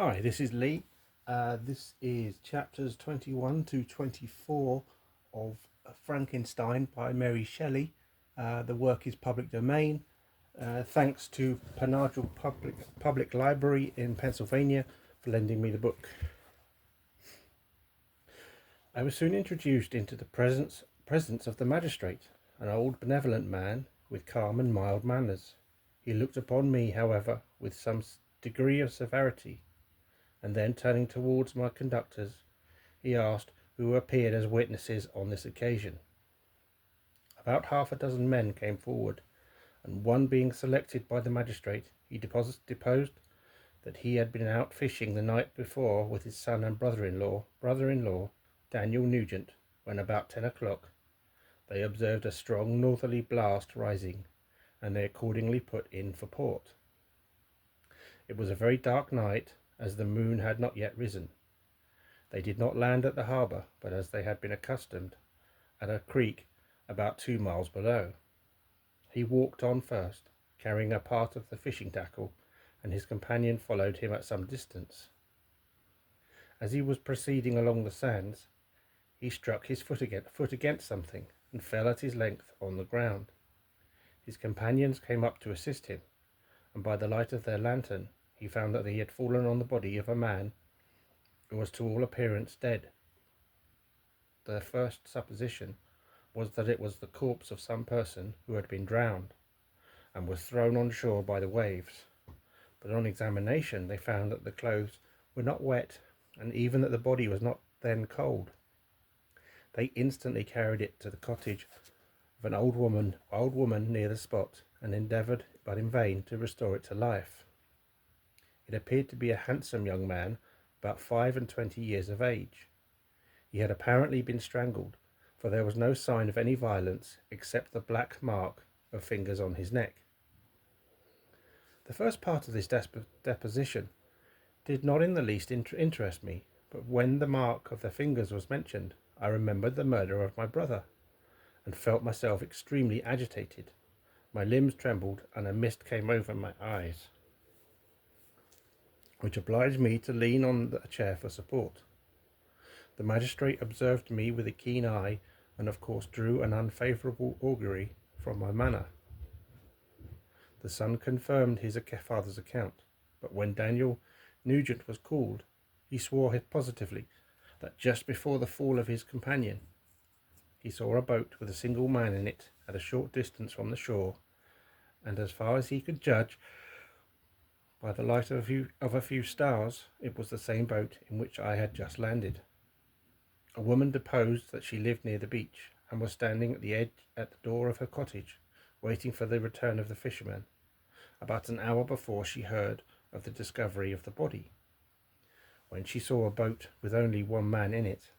Hi, this is Lee. This is chapters 21 to 24 of Frankenstein by Mary Shelley. The work is public domain. Thanks to Penardrell Public Library in Pennsylvania for lending me the book. I was soon introduced into the presence of the magistrate, an old benevolent man with calm and mild manners. He looked upon me, however, with some degree of severity, and then turning towards my conductors, he asked who appeared as witnesses on this occasion. About half a dozen men came forward, and one being selected by the magistrate, he deposed that he had been out fishing the night before with his son and brother-in-law, Daniel Nugent, when about 10 o'clock they observed a strong northerly blast rising, and they accordingly put in for port. It was a very dark night, as the moon had not yet risen. They did not land at the harbour, but as they had been accustomed, at a creek about 2 miles below. He walked on first, carrying a part of the fishing tackle, and his companion followed him at some distance. As he was proceeding along the sands, he struck his foot against something, and fell at his length on the ground. His companions came up to assist him, and by the light of their lantern he found that he had fallen on the body of a man who was to all appearance dead. Their first supposition was that it was the corpse of some person who had been drowned, and was thrown on shore by the waves. But on examination they found that the clothes were not wet, and even that the body was not then cold. They instantly carried it to the cottage of an old woman near the spot, and endeavoured, but in vain, to restore it to life. It appeared to be a handsome young man, about 25 years of age. He had apparently been strangled, for there was no sign of any violence except the black mark of fingers on his neck. The first part of this deposition did not in the least interest me, but when the mark of the fingers was mentioned, I remembered the murder of my brother, and felt myself extremely agitated. My limbs trembled, and a mist came over my eyes, which obliged me to lean on a chair for support. The magistrate observed me with a keen eye, and of course drew an unfavourable augury from my manner. The son confirmed his father's account, but when Daniel Nugent was called, he swore positively that just before the fall of his companion, he saw a boat with a single man in it at a short distance from the shore, and as far as he could judge by the light of a few stars, it was the same boat in which I had just landed. A woman deposed that she lived near the beach, and was standing at the door of her cottage, waiting for the return of the fisherman, about an hour before she heard of the discovery of the body, when she saw a boat with only one man in it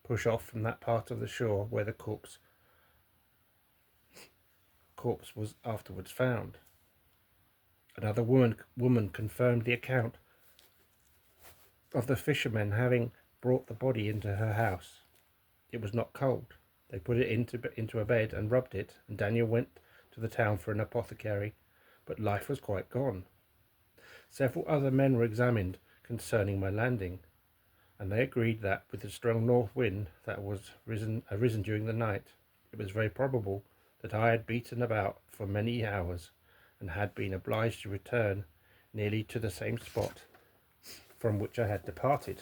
push off from that part of the shore where the corpse was afterwards found. Another woman confirmed the account of the fishermen having brought the body into her house. It was not cold. They put it into a bed and rubbed it, and Daniel went to the town for an apothecary, but life was quite gone. Several other men were examined concerning my landing, and they agreed that with the strong north wind that was arisen during the night, it was very probable that I had beaten about for many hours, and had been obliged to return nearly to the same spot from which I had departed.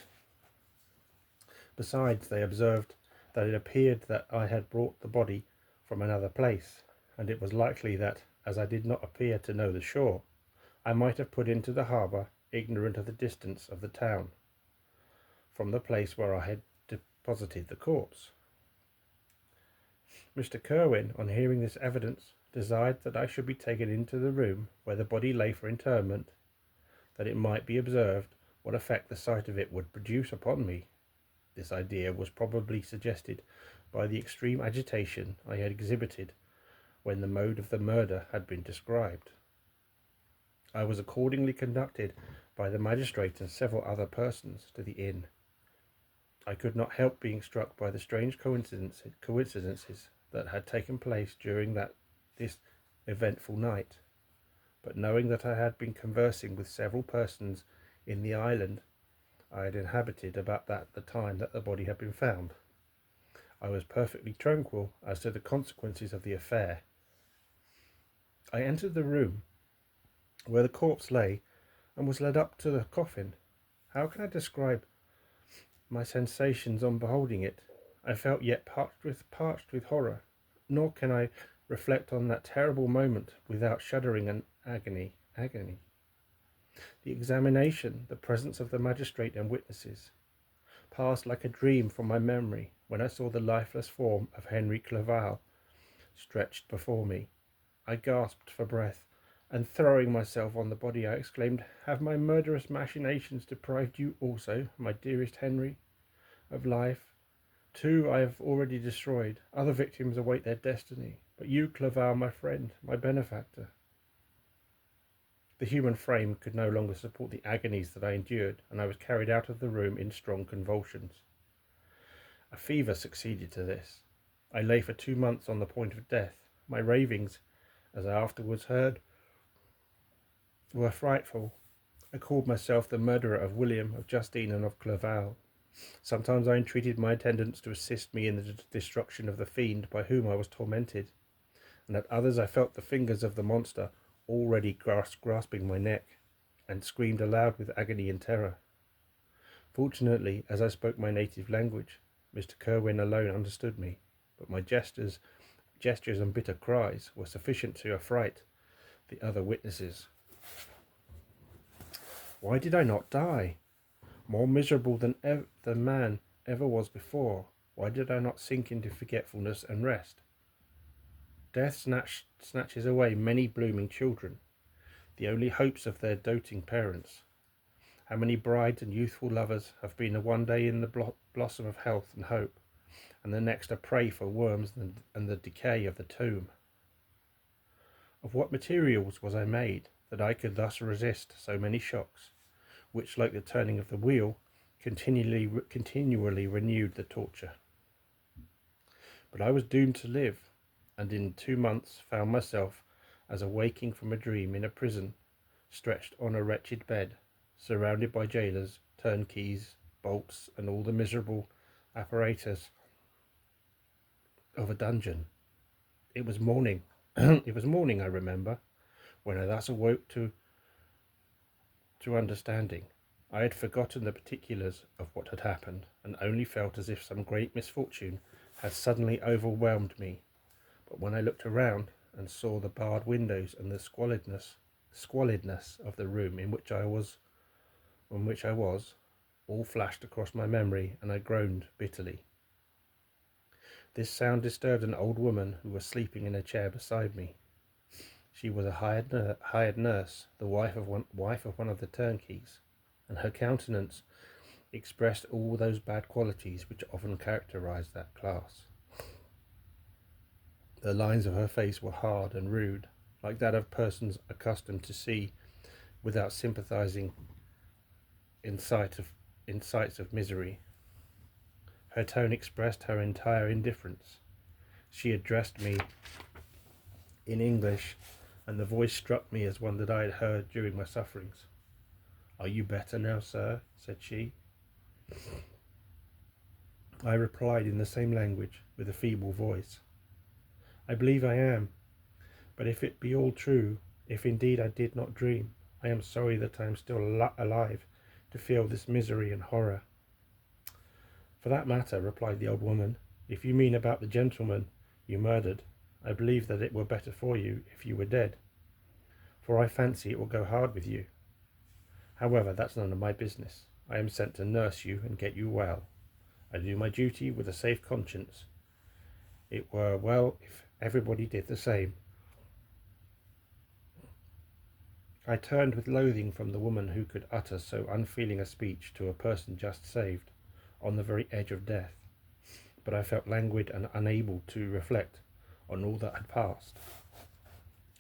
Besides, they observed that it appeared that I had brought the body from another place, and it was likely that, as I did not appear to know the shore, I might have put into the harbour, ignorant of the distance of the town from the place where I had deposited the corpse. Mr. Kirwin, on hearing this evidence, desired that I should be taken into the room where the body lay for interment, that it might be observed what effect the sight of it would produce upon me. This idea was probably suggested by the extreme agitation I had exhibited when the mode of the murder had been described. I was accordingly conducted by the magistrate and several other persons to the inn. I could not help being struck by the strange coincidences that had taken place during this eventful night, but knowing that I had been conversing with several persons in the island I had inhabited about the time that the body had been found. I was perfectly tranquil as to the consequences of the affair. I entered the room where the corpse lay and was led up to the coffin. How can I describe my sensations on beholding it? I felt yet parched with horror, nor can I reflect on that terrible moment without shuddering and agony. The examination, the presence of the magistrate and witnesses, passed like a dream from my memory when I saw the lifeless form of Henry Clerval stretched before me. I gasped for breath, and throwing myself on the body, I exclaimed, "Have my murderous machinations deprived you also, my dearest Henry, of life? Two I have already destroyed. Other victims await their destiny. But you, Clerval, my friend, my benefactor." The human frame could no longer support the agonies that I endured, and I was carried out of the room in strong convulsions. A fever succeeded to this. I lay for 2 months on the point of death. My ravings, as I afterwards heard, were frightful. I called myself the murderer of William, of Justine, and of Clerval. Sometimes I entreated my attendants to assist me in the destruction of the fiend by whom I was tormented, and at others I felt the fingers of the monster already grasping my neck, and screamed aloud with agony and terror. Fortunately, as I spoke my native language, Mr. Kerwin alone understood me, but my gestures and bitter cries were sufficient to affright the other witnesses. Why did I not die? More miserable than the man ever was before, why did I not sink into forgetfulness and rest? Death snatches away many blooming children, the only hopes of their doting parents. How many brides and youthful lovers have been one day in the blossom of health and hope, and the next a prey for worms and the decay of the tomb? Of what materials was I made that I could thus resist so many shocks, which, like the turning of the wheel, continually renewed the torture? But I was doomed to live, and in 2 months found myself, as awaking from a dream, in a prison, stretched on a wretched bed, surrounded by jailers, turnkeys, bolts, and all the miserable apparatus of a dungeon. It was morning. It was morning, I remember, when I thus awoke to understanding. I had forgotten the particulars of what had happened, and only felt as if some great misfortune had suddenly overwhelmed me. But when I looked around and saw the barred windows and the squalidness of the room in which I was, all flashed across my memory, and I groaned bitterly. This sound disturbed an old woman who was sleeping in a chair beside me. She was a hired nurse, the wife of one of the turnkeys, and her countenance expressed all those bad qualities which often characterize that class. The lines of her face were hard and rude, like that of persons accustomed to see without sympathizing in sights of misery. Her tone expressed her entire indifference. She addressed me in English, and the voice struck me as one that I had heard during my sufferings. "Are you better now, sir?" said she. I replied in the same language, with a feeble voice. "I believe I am, but if it be all true, if indeed I did not dream, I am sorry that I am still alive to feel this misery and horror." "For that matter," replied the old woman, "if you mean about the gentleman you murdered, I believe that it were better for you if you were dead, for I fancy it will go hard with you. However, that's none of my business. I am sent to nurse you and get you well. I do my duty with a safe conscience. It were well if everybody did the same." I turned with loathing from the woman who could utter so unfeeling a speech to a person just saved, on the very edge of death, but I felt languid and unable to reflect on all that had passed.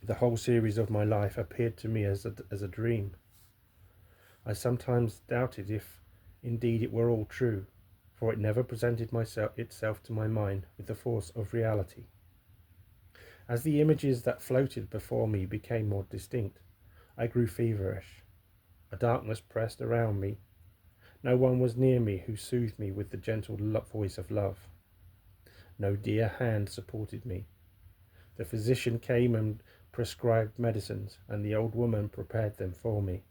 The whole series of my life appeared to me as a dream. I sometimes doubted if indeed it were all true, for it never presented itself to my mind with the force of reality. As the images that floated before me became more distinct, I grew feverish. A darkness pressed around me. No one was near me who soothed me with the gentle voice of love. No dear hand supported me. The physician came and prescribed medicines, and the old woman prepared them for me.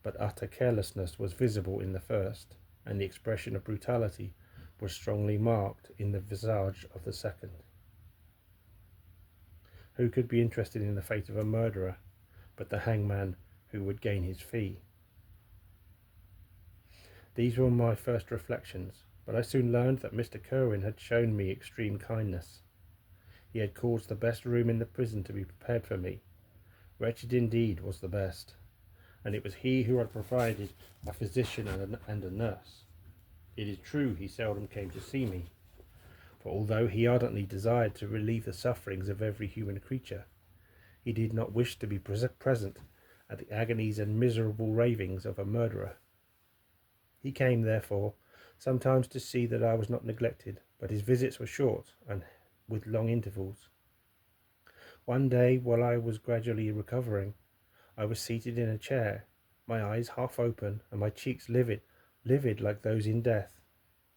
But utter carelessness was visible in the first, and the expression of brutality was strongly marked in the visage of the second. Who could be interested in the fate of a murderer but the hangman who would gain his fee? These were my first reflections, but I soon learned that Mr. Kerwin had shown me extreme kindness. He had caused the best room in the prison to be prepared for me. Wretched indeed was the best, and it was he who had provided a physician and a nurse. It is true he seldom came to see me, for although he ardently desired to relieve the sufferings of every human creature, he did not wish to be present at the agonies and miserable ravings of a murderer. He came, therefore, sometimes to see that I was not neglected, but his visits were short and with long intervals. One day, while I was gradually recovering, I was seated in a chair, my eyes half open and my cheeks livid like those in death.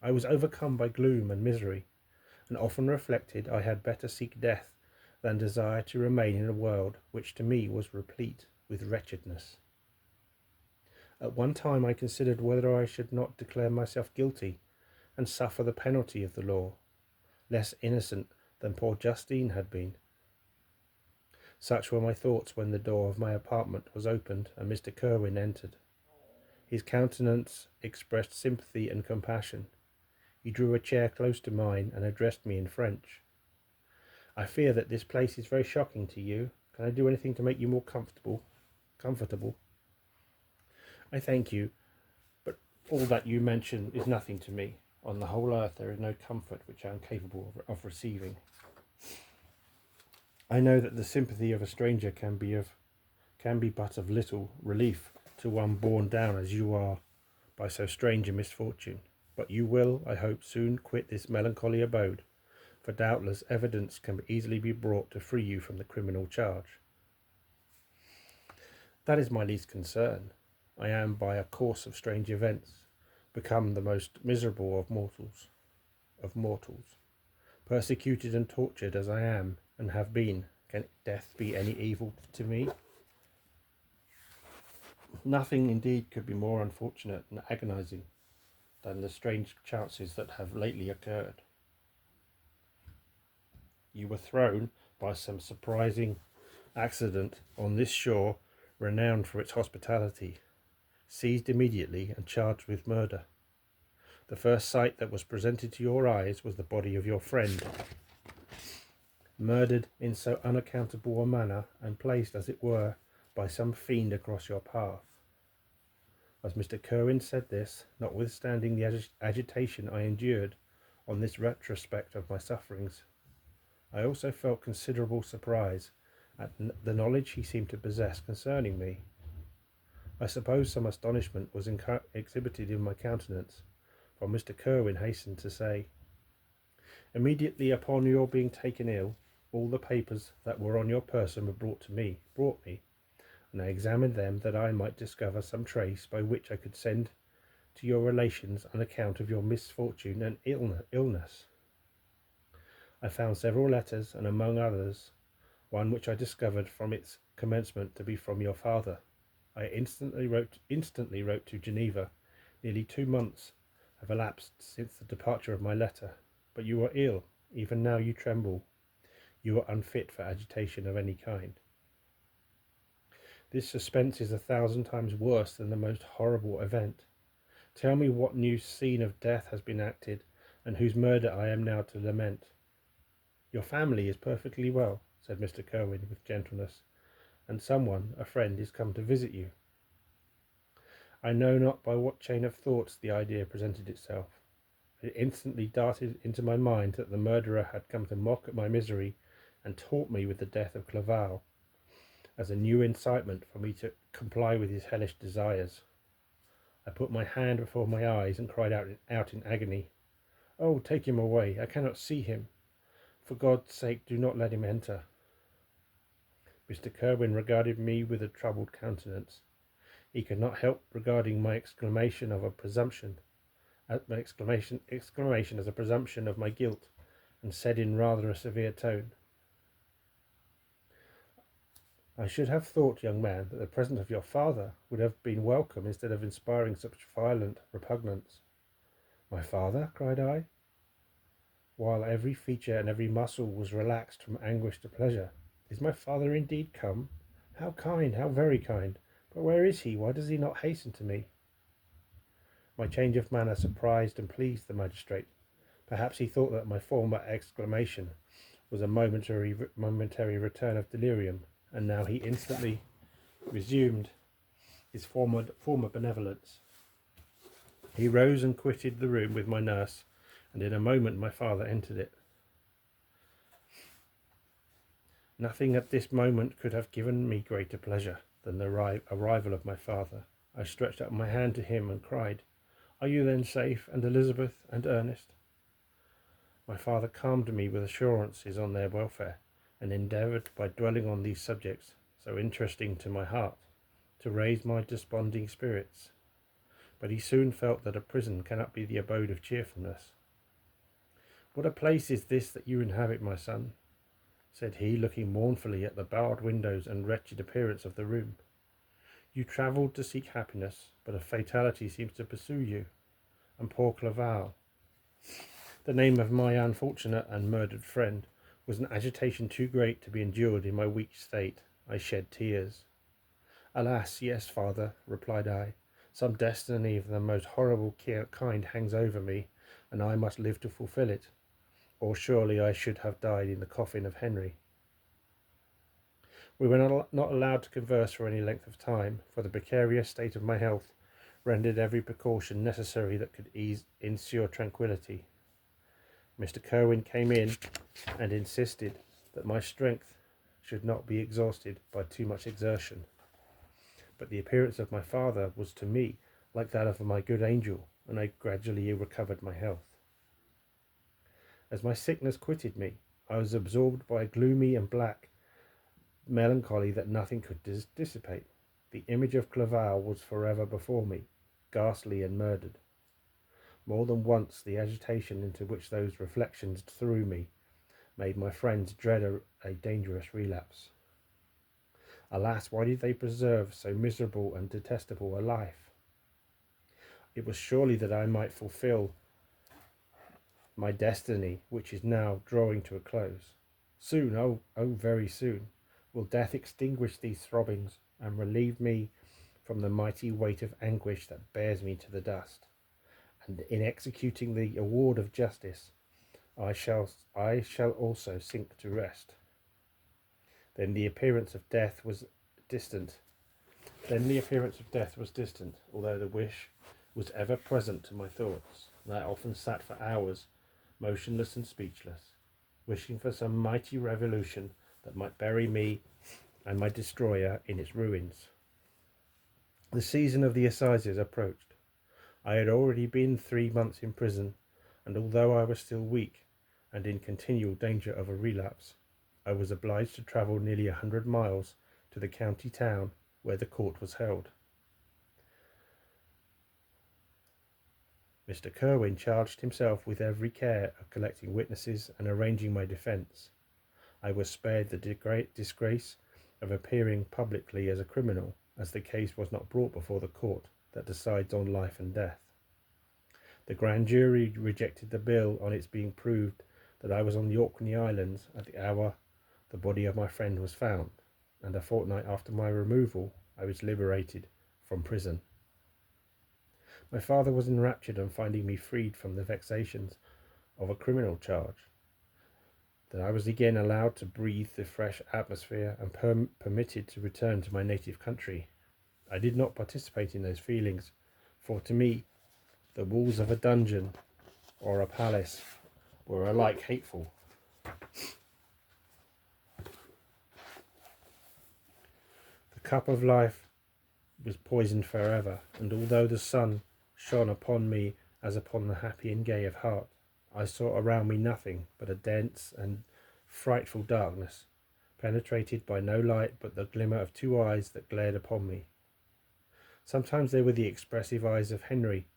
I was overcome by gloom and misery, and often reflected I had better seek death than desire to remain in a world which to me was replete with wretchedness. At one time I considered whether I should not declare myself guilty and suffer the penalty of the law, less innocent than poor Justine had been. Such were my thoughts when the door of my apartment was opened and Mr. Kerwin entered. His countenance expressed sympathy and compassion. He drew a chair close to mine and addressed me in French. "I fear that this place is very shocking to you. Can I do anything to make you more comfortable? I thank you, but all that you mention is nothing to me. On the whole earth there is no comfort which I am capable of receiving. I know that the sympathy of a stranger can be but of little relief to one borne down as you are by so strange a misfortune. But you will, I hope, soon quit this melancholy abode, for doubtless evidence can easily be brought to free you from the criminal charge." "That is my least concern. I am, by a course of strange events, become the most miserable of mortals. Persecuted and tortured as I am and have been, can death be any evil to me? Nothing indeed could be more unfortunate and agonizing than the strange chances that have lately occurred. You were thrown by some surprising accident on this shore renowned for its hospitality, seized immediately and charged with murder. The first sight that was presented to your eyes was the body of your friend, murdered in so unaccountable a manner and placed, as it were, by some fiend across your path." As Mr. Kerwin said this, notwithstanding the agitation I endured on this retrospect of my sufferings, I also felt considerable surprise at the knowledge he seemed to possess concerning me. I suppose some astonishment was exhibited in my countenance, for Mr. Kerwin hastened to say, "Immediately upon your being taken ill, all the papers that were on your person were brought me, and I examined them that I might discover some trace by which I could send to your relations an account of your misfortune and illness. I found several letters, and among others, one which I discovered from its commencement to be from your father. I instantly wrote to Geneva. Nearly 2 months have elapsed since the departure of my letter, but you are ill. Even now you tremble. You are unfit for agitation of any kind. This suspense is 1,000 times worse than the most horrible event. Tell me what new scene of death has been acted, and whose murder I am now to lament." "Your family is perfectly well," said Mr. Kerwin with gentleness, "and someone, a friend, is come to visit you." I know not by what chain of thoughts the idea presented itself. It instantly darted into my mind that the murderer had come to mock at my misery and taunt me with the death of Clerval, as a new incitement for me to comply with his hellish desires. I put my hand before my eyes and cried out in agony, "Oh, take him away! I cannot see him! For God's sake, do not let him enter!" Mr. Kerwin regarded me with a troubled countenance. He could not help regarding my exclamation as a presumption of my guilt, and said in rather a severe tone, "I should have thought, young man, that the presence of your father would have been welcome instead of inspiring such violent repugnance." "My father?" cried I, while every feature and every muscle was relaxed from anguish to pleasure. "Is my father indeed come? How kind, how very kind! But where is he? Why does he not hasten to me?" My change of manner surprised and pleased the magistrate. Perhaps he thought that my former exclamation was a momentary return of delirium, and now he instantly resumed his former benevolence. He rose and quitted the room with my nurse, and in a moment my father entered it. Nothing at this moment could have given me greater pleasure than the arrival of my father. I stretched out my hand to him and cried, "Are you then safe, and Elizabeth and Ernest?" My father calmed me with assurances on their welfare, and endeavoured, by dwelling on these subjects, so interesting to my heart, to raise my desponding spirits. But he soon felt that a prison cannot be the abode of cheerfulness. "What a place is this that you inhabit, my son?" said he, looking mournfully at the barred windows and wretched appearance of the room. "You travelled to seek happiness, but a fatality seems to pursue you. And poor Clerval," the name of my unfortunate and murdered friend, was an agitation too great to be endured in my weak state. I shed tears. "Alas, yes, father," replied I, "some destiny of the most horrible kind hangs over me, and I must live to fulfil it, or surely I should have died in the coffin of Henry." We were not allowed to converse for any length of time, for the precarious state of my health rendered every precaution necessary that could ensure tranquillity. Mr. Kerwin came in and insisted that my strength should not be exhausted by too much exertion. But the appearance of my father was to me like that of my good angel, and I gradually recovered my health. As my sickness quitted me, I was absorbed by a gloomy and black melancholy that nothing could dissipate. The image of Clerval was forever before me, ghastly and murdered. More than once the agitation into which those reflections threw me made my friends dread a dangerous relapse. Alas, why did they preserve so miserable and detestable a life? It was surely that I might fulfil my destiny, which is now drawing to a close. Soon, oh very soon, will death extinguish these throbbings and relieve me from the mighty weight of anguish that bears me to the dust. And in executing the award of justice, I shall also sink to rest. Then the appearance of death was distant, although the wish was ever present to my thoughts, and I often sat for hours, motionless and speechless, wishing for some mighty revolution that might bury me and my destroyer in its ruins. The season of the assizes approached. I had already been 3 months in prison, and although I was still weak and in continual danger of a relapse, I was obliged to travel nearly 100 miles to the county town where the court was held. Mr. Kerwin charged himself with every care of collecting witnesses and arranging my defence. I was spared the disgrace of appearing publicly as a criminal, as the case was not brought before the court that decides on life and death. The grand jury rejected the bill on its being proved that I was on the Orkney Islands at the hour the body of my friend was found, and a fortnight after my removal I was liberated from prison. My father was enraptured on finding me freed from the vexations of a criminal charge, that I was again allowed to breathe the fresh atmosphere and permitted to return to my native country. I did not participate in those feelings, for to me the walls of a dungeon or a palace were alike hateful. The cup of life was poisoned forever, and although the sun shone upon me as upon the happy and gay of heart, I saw around me nothing but a dense and frightful darkness, penetrated by no light but the glimmer of 2 eyes that glared upon me. Sometimes they were the expressive eyes of Henry,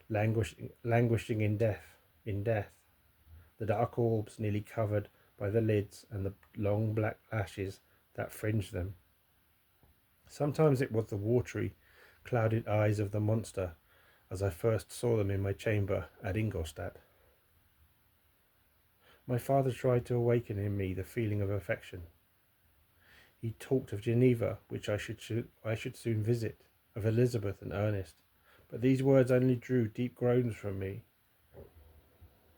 languishing in death, the dark orbs nearly covered by the lids and the long black lashes that fringed them. Sometimes it was the watery, clouded eyes of the monster, as I first saw them in my chamber at Ingolstadt. My father tried to awaken in me the feeling of affection. He talked of Geneva, which I should soon visit, of Elizabeth and Ernest, but these words only drew deep groans from me.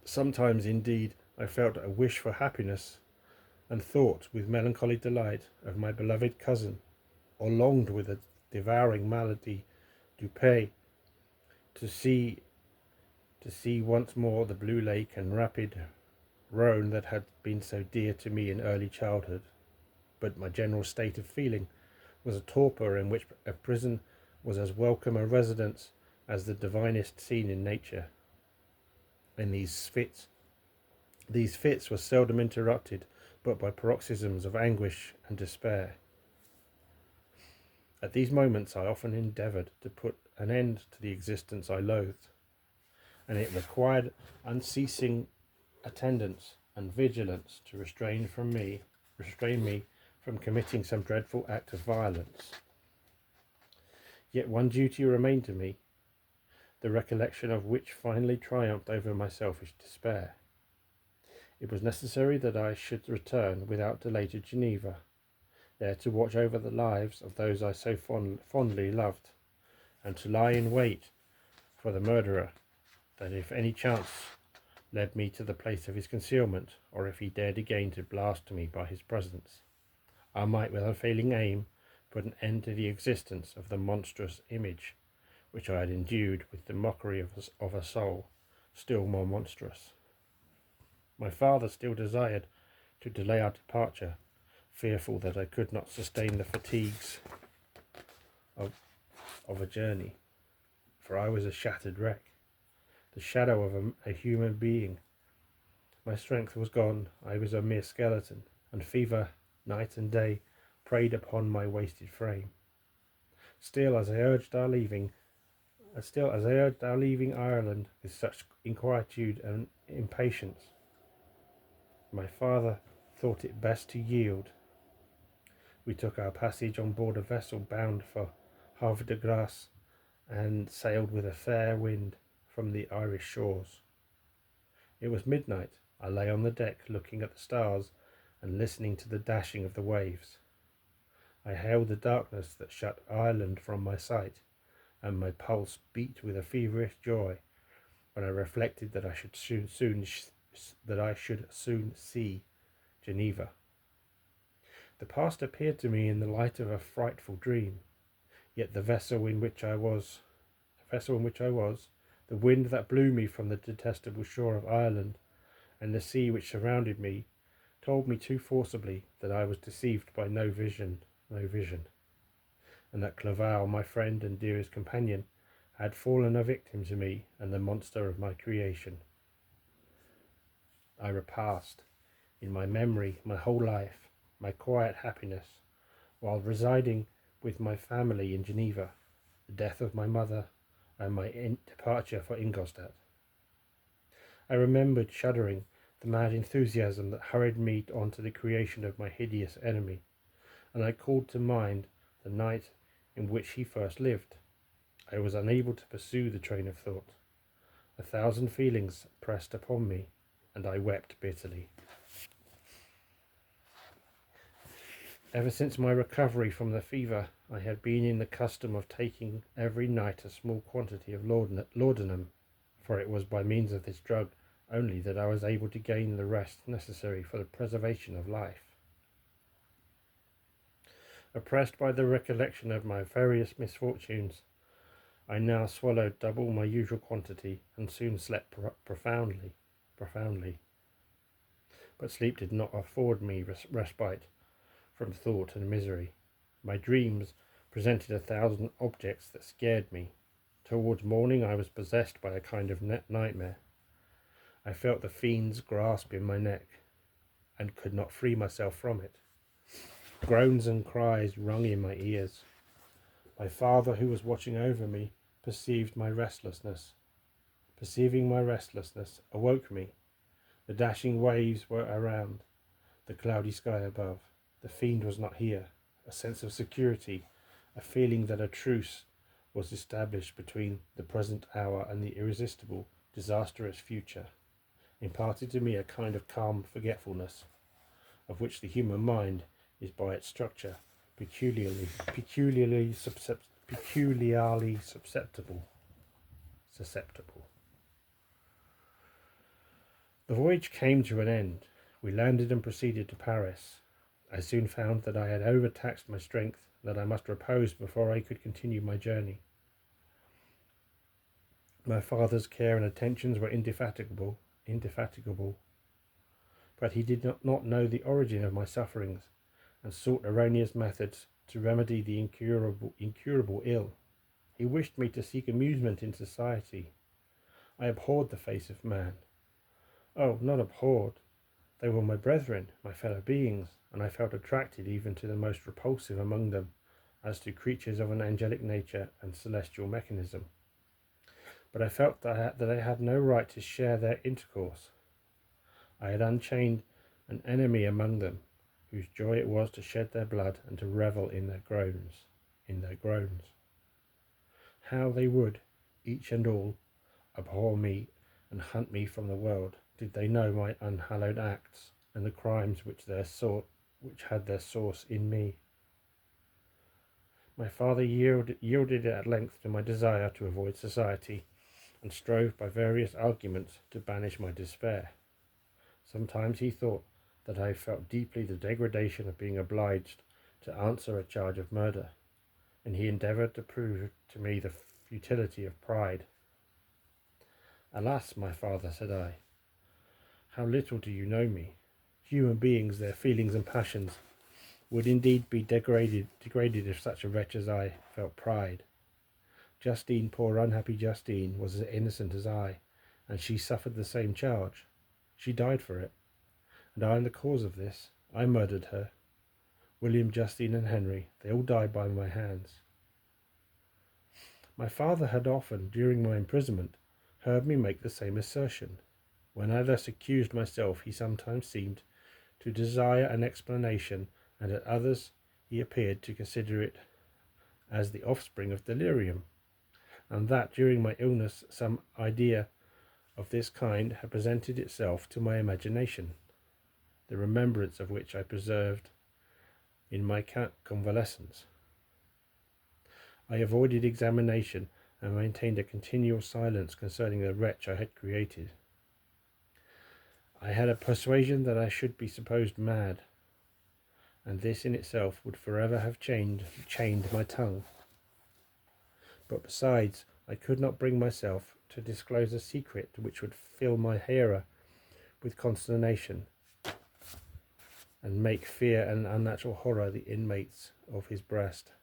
Sometimes, indeed, I felt a wish for happiness, and thought with melancholy delight of my beloved cousin, or longed with a devouring malady du pays to see once more the blue lake and rapid Rhone that had been so dear to me in early childhood. But my general state of feeling was a torpor in which a prison was as welcome a residence as the divinest scene in nature. And these fits were seldom interrupted but by paroxysms of anguish and despair. At these moments I often endeavoured to put an end to the existence I loathed, and it required unceasing attendance and vigilance to restrain me from committing some dreadful act of violence. Yet one duty remained to me, the recollection of which finally triumphed over my selfish despair. It was necessary that I should return without delay to Geneva, there to watch over the lives of those I so fondly loved, and to lie in wait for the murderer, that if any chance led me to the place of his concealment, or if he dared again to blast me by his presence, I might with unfailing aim put an end to the existence of the monstrous image which I had endued with the mockery of a soul still more monstrous. My father still desired to delay our departure, fearful that I could not sustain the fatigues of a journey, for I was a shattered wreck, the shadow of a human being. My strength was gone, I was a mere skeleton, and fever, night and day, preyed upon my wasted frame. Still, as I urged our leaving Ireland with such inquietude and impatience, my father thought it best to yield. We took our passage on board a vessel bound for Havre de Grace, and sailed with a fair wind from the Irish shores. It was midnight. I lay on the deck looking at the stars and listening to the dashing of the waves. I hailed the darkness that shut Ireland from my sight, and my pulse beat with a feverish joy when I reflected that I should soon see Geneva. The past appeared to me in the light of a frightful dream, yet the vessel in which I was, the wind that blew me from the detestable shore of Ireland, and the sea which surrounded me, told me too forcibly that I was deceived by no vision, and that Clerval, my friend and dearest companion, had fallen a victim to me and the monster of my creation. I repassed in my memory my whole life, my quiet happiness, while residing with my family in Geneva, the death of my mother, and my departure for Ingolstadt. I remembered, shuddering, the mad enthusiasm that hurried me on to the creation of my hideous enemy, and I called to mind the night in which he first lived. I was unable to pursue the train of thought. 1,000 feelings pressed upon me, and I wept bitterly. Ever since my recovery from the fever, I had been in the custom of taking every night a small quantity of laudanum, for it was by means of this drug only that I was able to gain the rest necessary for the preservation of life. Oppressed by the recollection of my various misfortunes, I now swallowed double my usual quantity, and soon slept profoundly. But sleep did not afford me respite from thought and misery. My dreams presented 1,000 objects that scared me. Towards morning I was possessed by a kind of nightmare. I felt the fiend's grasp in my neck, and could not free myself from it. Groans and cries rung in my ears. My father, who was watching over me, perceiving my restlessness, awoke me. The dashing waves were around, the cloudy sky above. The fiend was not here. A sense of security, a feeling that a truce was established between the present hour and the irresistible, disastrous future, imparted to me a kind of calm forgetfulness, of which the human mind is by its structure peculiarly susceptible. The voyage came to an end. We landed and proceeded to Paris. I soon found that I had overtaxed my strength, that I must repose before I could continue my journey. My father's care and attentions were indefatigable, but he did not know the origin of my sufferings, and sought erroneous methods to remedy the incurable ill. He wished me to seek amusement in society. I abhorred the face of man. Oh, not abhorred. They were my brethren, my fellow beings, and I felt attracted even to the most repulsive among them, as to creatures of an angelic nature and celestial mechanism. But I felt that I had no right to share their intercourse. I had unchained an enemy among them, whose joy it was to shed their blood and to revel in their groans. How they would, each and all, abhor me and hunt me from the world, did they know my unhallowed acts and the crimes which had their source in me. My father yielded at length to my desire to avoid society, and strove by various arguments to banish my despair. Sometimes he thought that I felt deeply the degradation of being obliged to answer a charge of murder, and he endeavoured to prove to me the futility of pride. Alas, my father, said I, how little do you know me. Human beings, their feelings and passions, would indeed be degraded if such a wretch as I felt pride. Justine, poor unhappy Justine, was as innocent as I, and she suffered the same charge. She died for it, and I am the cause of this. I murdered her. William, Justine, and Henry, they all died by my hands. My father had often, during my imprisonment, heard me make the same assertion. When I thus accused myself, he sometimes seemed to desire an explanation, and at others he appeared to consider it as the offspring of delirium, and that during my illness some idea of this kind had presented itself to my imagination, the remembrance of which I preserved in my convalescence. I avoided examination and maintained a continual silence concerning the wretch I had created. I had a persuasion that I should be supposed mad, and this in itself would forever have chained my tongue. But besides, I could not bring myself to disclose a secret which would fill my hearer with consternation, and make fear and unnatural horror the inmates of his breast.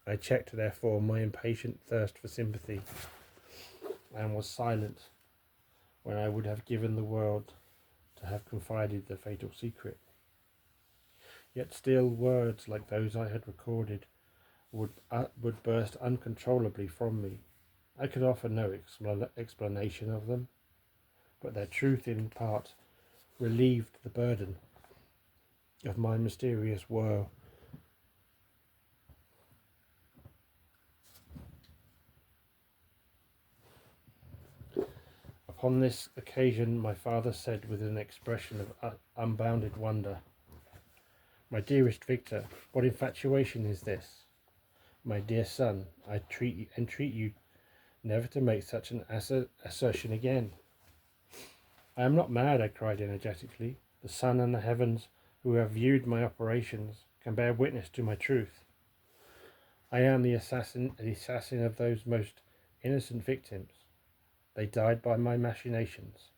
I checked, therefore, my impatient thirst for sympathy, and was silent when I would have given the world to have confided the fatal secret. Yet still words like those I had recorded would burst uncontrollably from me. I could offer no explanation of them, but their truth in part relieved the burden of my mysterious woe. Upon this occasion my father said with an expression of unbounded wonder, "My dearest Victor, what infatuation is this? My dear son, I entreat you never to make such an assertion again." "I am not mad," I cried energetically. "The sun and the heavens, who have viewed my operations, can bear witness to my truth. I am the assassin of those most innocent victims. They died by my machinations.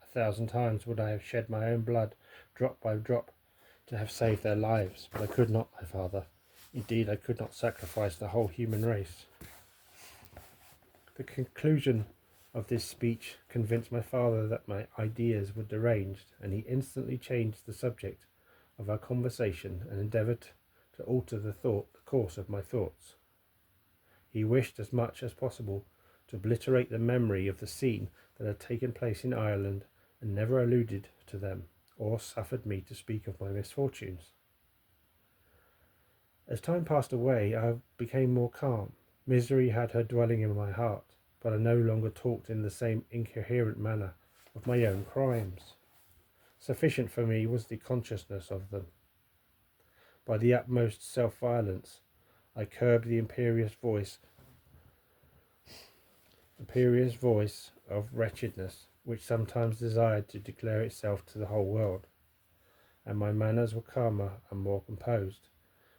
1,000 times would I have shed my own blood, drop by drop, to have saved their lives, but I could not, my father. Indeed, I could not sacrifice the whole human race." The conclusion of this speech convinced my father that my ideas were deranged, and he instantly changed the subject of our conversation and endeavoured to alter the course of my thoughts. He wished as much as possible to obliterate the memory of the scene that had taken place in Ireland, and never alluded to them, or suffered me to speak of my misfortunes. As time passed away, I became more calm. Misery had her dwelling in my heart, but I no longer talked in the same incoherent manner of my own crimes. Sufficient for me was the consciousness of them. By the utmost self-violence, I curbed the imperious voice of wretchedness, which sometimes desired to declare itself to the whole world, and my manners were calmer and more composed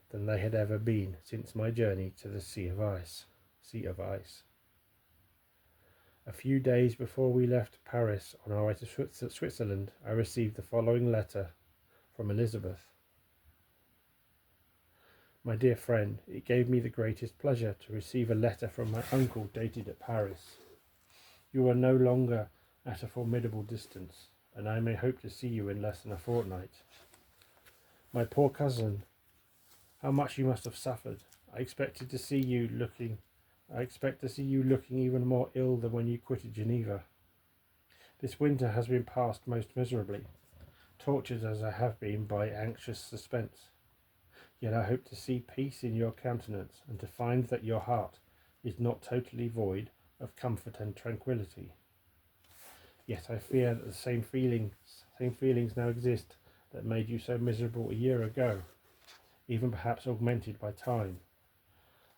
than they had ever been since my journey to the Sea of Ice. A few days before we left Paris on our way to Switzerland, I received the following letter from Elizabeth. My dear friend, it gave me the greatest pleasure to receive a letter from my uncle dated at Paris. You are no longer at a formidable distance, and I may hope to see you in less than a fortnight. My poor cousin, how much you must have suffered. I expect to see you looking even more ill than when you quitted Geneva. This winter has been passed most miserably, tortured as I have been by anxious suspense. Yet I hope to see peace in your countenance, and to find that your heart is not totally void of comfort and tranquillity. Yet I fear that the same feelings now exist that made you so miserable a year ago, even perhaps augmented by time.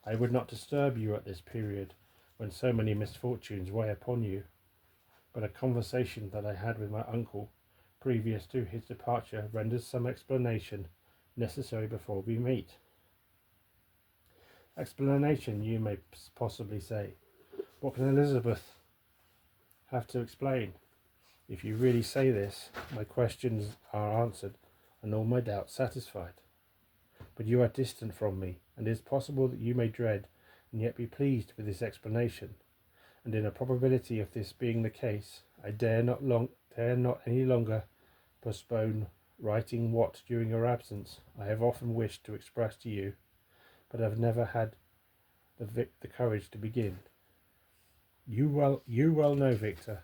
I would not disturb you at this period, when so many misfortunes weigh upon you, but a conversation that I had with my uncle previous to his departure renders some explanation necessary before we meet. Explanation, you may possibly say. What can Elizabeth have to explain? If you really say this, my questions are answered and all my doubts satisfied. But you are distant from me, and it is possible that you may dread and yet be pleased with this explanation. And in a probability of this being the case, I dare not any longer postpone writing what, during your absence, I have often wished to express to you, but have never had the courage to begin. You well know, Victor,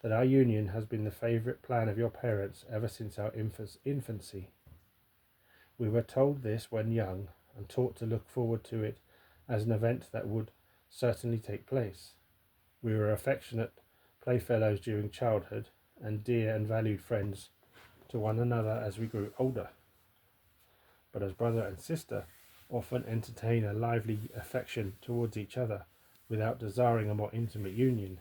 that our union has been the favourite plan of your parents ever since our infancy. We were told this when young, and taught to look forward to it as an event that would certainly take place. We were affectionate playfellows during childhood, and dear and valued friends to one another as we grew older. But as brother and sister often entertain a lively affection towards each other without desiring a more intimate union,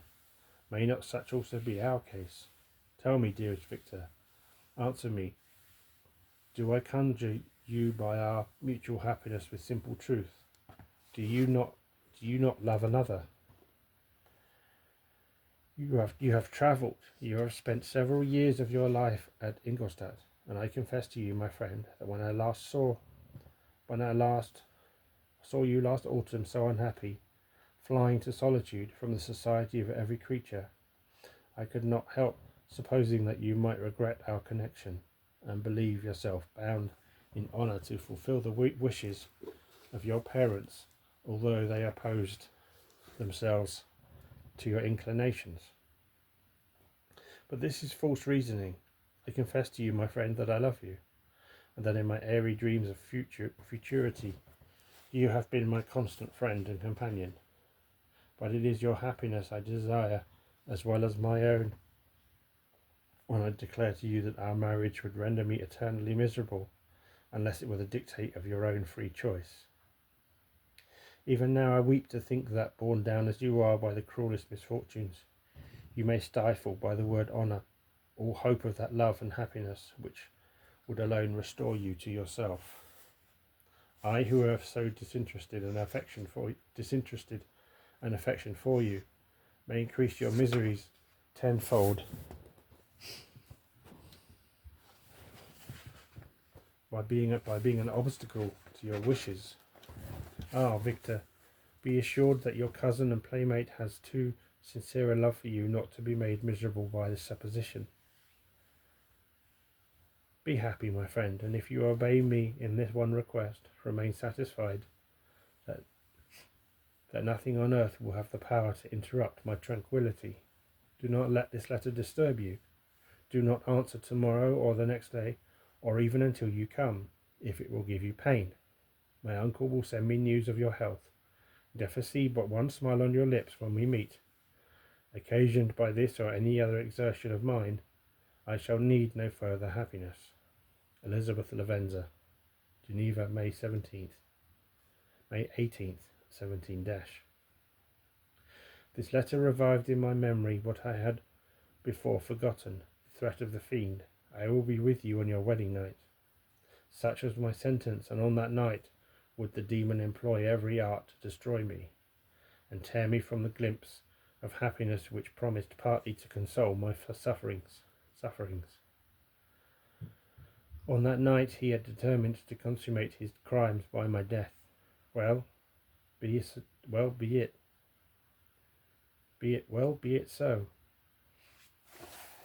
may not such also be our case? Tell me, dearest Victor, answer me, do I conjure you by our mutual happiness with simple truth? Do you not love another? You have travelled. You have spent several years of your life at Ingolstadt, and I confess to you, my friend, that when I last saw you last autumn so unhappy, flying to solitude from the society of every creature, I could not help supposing that you might regret our connection, and believe yourself bound in honour to fulfil the wishes of your parents, although they opposed themselves to your inclinations. But this is false reasoning. I confess to you, my friend, that I love you, and that in my airy dreams of futurity you have been my constant friend and companion. But it is your happiness I desire, as well as my own, when I declare to you that our marriage would render me eternally miserable, unless it were the dictate of your own free choice. Even now I weep to think that, borne down as you are by the cruelest misfortunes, you may stifle by the word honour all hope of that love and happiness which would alone restore you to yourself. I, who have so disinterested an affection for you, may increase your miseries tenfold by being an obstacle to your wishes. Ah, Victor, be assured that your cousin and playmate has too sincere a love for you not to be made miserable by this supposition. Be happy, my friend, and if you obey me in this one request, remain satisfied that nothing on earth will have the power to interrupt my tranquillity. Do not let this letter disturb you. Do not answer tomorrow or the next day, or even until you come, if it will give you pain. My uncle will send me news of your health, and if I see but one smile on your lips when we meet, occasioned by this or any other exertion of mine, I shall need no further happiness. Elizabeth Lavenza, Geneva, May 18th, 17 dash. This letter revived in my memory what I had before forgotten, the threat of the fiend. I will be with you on your wedding night. Such was my sentence, and on that night would the demon employ every art to destroy me, and tear me from the glimpse of happiness which promised partly to console my sufferings. On that night he had determined to consummate his crimes by my death. Well, be it so.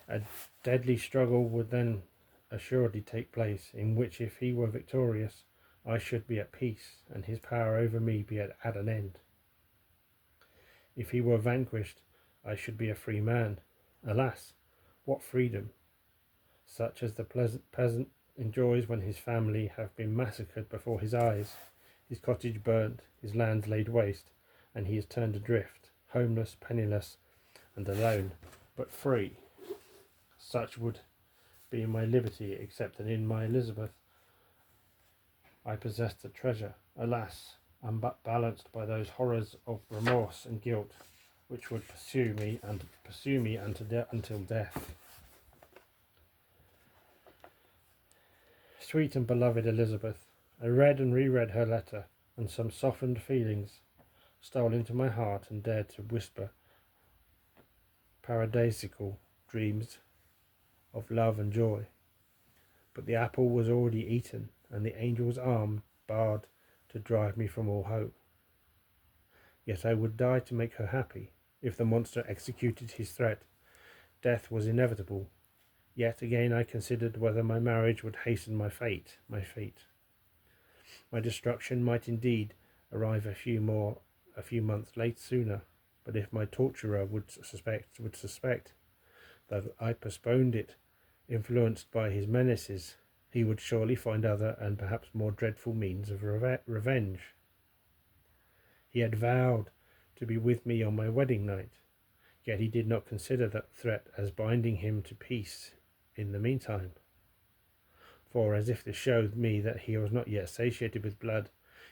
A deadly struggle would then assuredly take place, in which, if he were victorious, I should be at peace, and his power over me be at an end. If he were vanquished, I should be a free man. Alas, what freedom! Such as the peasant enjoys when his family have been massacred before his eyes, his cottage burnt, his lands laid waste, and he is turned adrift, homeless, penniless, and alone, but free. Such would be my liberty, except that in my Elizabeth I possessed a treasure, alas, unbalanced by those horrors of remorse and guilt which would pursue me until death. Sweet and beloved Elizabeth, I read and reread her letter, and some softened feelings stole into my heart and dared to whisper paradisical dreams of love and joy. But the apple was already eaten, and the angel's arm barred to drive me from all hope. Yet I would die to make her happy. If the monster executed his threat, death was inevitable. Yet again I considered whether my marriage would hasten my fate. My destruction might indeed arrive a few months late sooner, but if my torturer would suspect that I postponed it, influenced by his menaces, he would surely find other and perhaps more dreadful means of revenge. He had vowed to be with me on my wedding night, yet he did not consider that threat as binding him to peace in the meantime. For, as if to show me that he was not yet satiated with blood,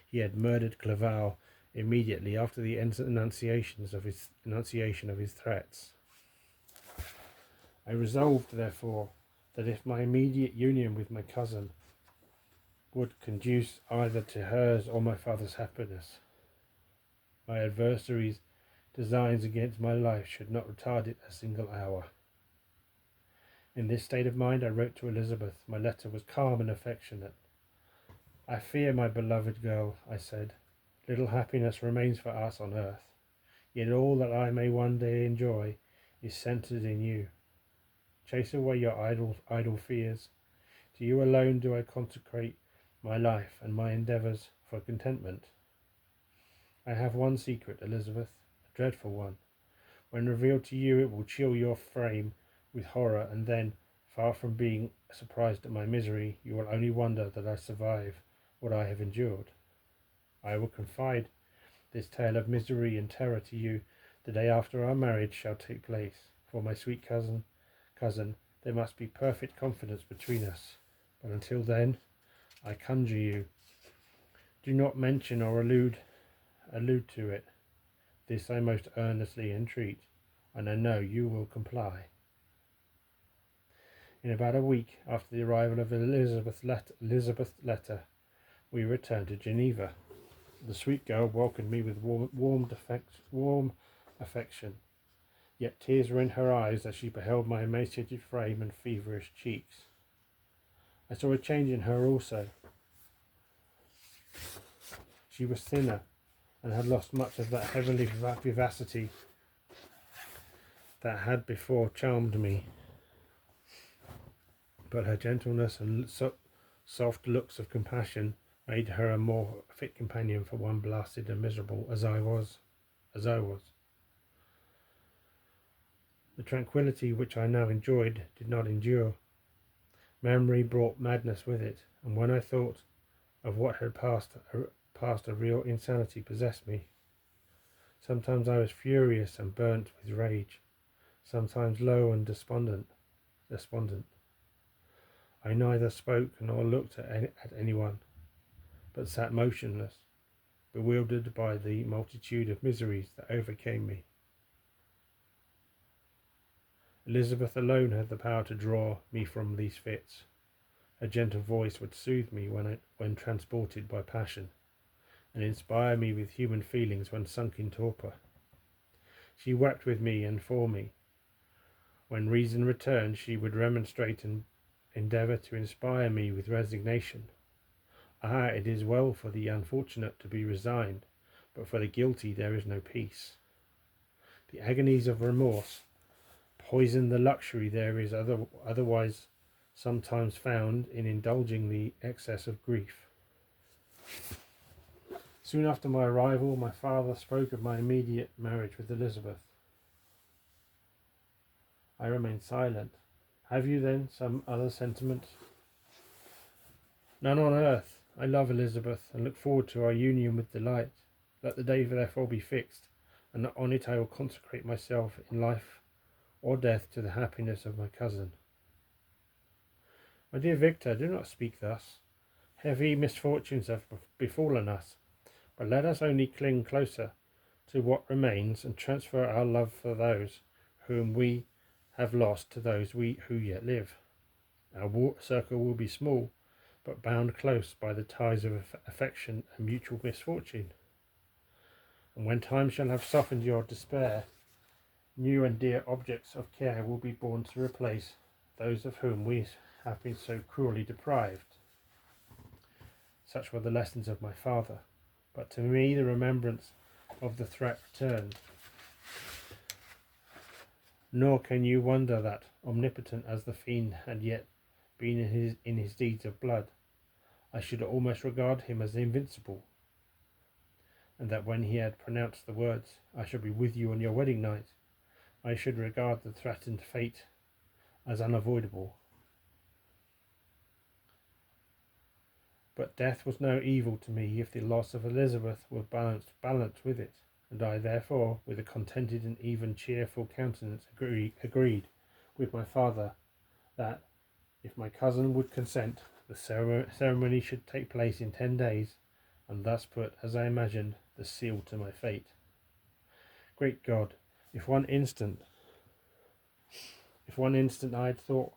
he had murdered Clerval immediately after the enunciation of his threats. I resolved, therefore, that if my immediate union with my cousin would conduce either to hers or my father's happiness, my adversaries' designs against my life should not retard it a single hour. In this state of mind I wrote to Elizabeth. My letter was calm and affectionate. I fear, my beloved girl, I said, little happiness remains for us on earth, yet all that I may one day enjoy is centred in you. Chase away your idle fears. To you alone do I consecrate my life and my endeavours for contentment. I have one secret, Elizabeth, a dreadful one. When revealed to you, it will chill your frame with horror, and then, far from being surprised at my misery, you will only wonder that I survive what I have endured. I will confide this tale of misery and terror to you the day after our marriage shall take place. For my sweet cousin, there must be perfect confidence between us. But until then, I conjure you, do not mention or allude to it. This I most earnestly entreat, and I know you will comply. In about a week after the arrival of Elizabeth's letter, we returned to Geneva. The sweet girl welcomed me with warm affection, yet tears were in her eyes as she beheld my emaciated frame and feverish cheeks. I saw a change in her also. She was thinner and had lost much of that heavenly vivacity that had before charmed me. But her gentleness and soft looks of compassion made her a more fit companion for one blasted and miserable as I was. The tranquillity which I now enjoyed did not endure. Memory brought madness with it, and when I thought of what had passed, a real insanity possessed me. Sometimes I was furious and burnt with rage, sometimes low and despondent. I neither spoke nor looked at anyone, but sat motionless, bewildered by the multitude of miseries that overcame me. Elizabeth alone had the power to draw me from these fits. Her gentle voice would soothe me when transported by passion, and inspire me with human feelings when sunk in torpor. She wept with me and for me. When reason returned, she would remonstrate and endeavour to inspire me with resignation. Ah, it is well for the unfortunate to be resigned, but for the guilty there is no peace. The agonies of remorse poison the luxury there is otherwise sometimes found in indulging the excess of grief. Soon after my arrival, my father spoke of my immediate marriage with Elizabeth. I remained silent. Have you, then, some other sentiment? None on earth. I love Elizabeth, and look forward to our union with delight. Let the day therefore be fixed, and on it I will consecrate myself in life or death to the happiness of my cousin. My dear Victor, do not speak thus. Heavy misfortunes have befallen us, but let us only cling closer to what remains and transfer our love for those whom we have lost to those who yet live. Our circle will be small, but bound close by the ties of affection and mutual misfortune. And when time shall have softened your despair, new and dear objects of care will be born to replace those of whom we have been so cruelly deprived. Such were the lessons of my father, but to me the remembrance of the threat returned. Nor can you wonder that, omnipotent as the fiend had yet been in his deeds of blood, I should almost regard him as invincible, and that when he had pronounced the words, "I shall be with you on your wedding night," I should regard the threatened fate as unavoidable. But death was no evil to me if the loss of Elizabeth were balanced with it, and I therefore, with a contented and even cheerful countenance, agreed with my father that, if my cousin would consent, the ceremony should take place in 10 days, and thus put, as I imagined, the seal to my fate. Great God, if one instant I had thought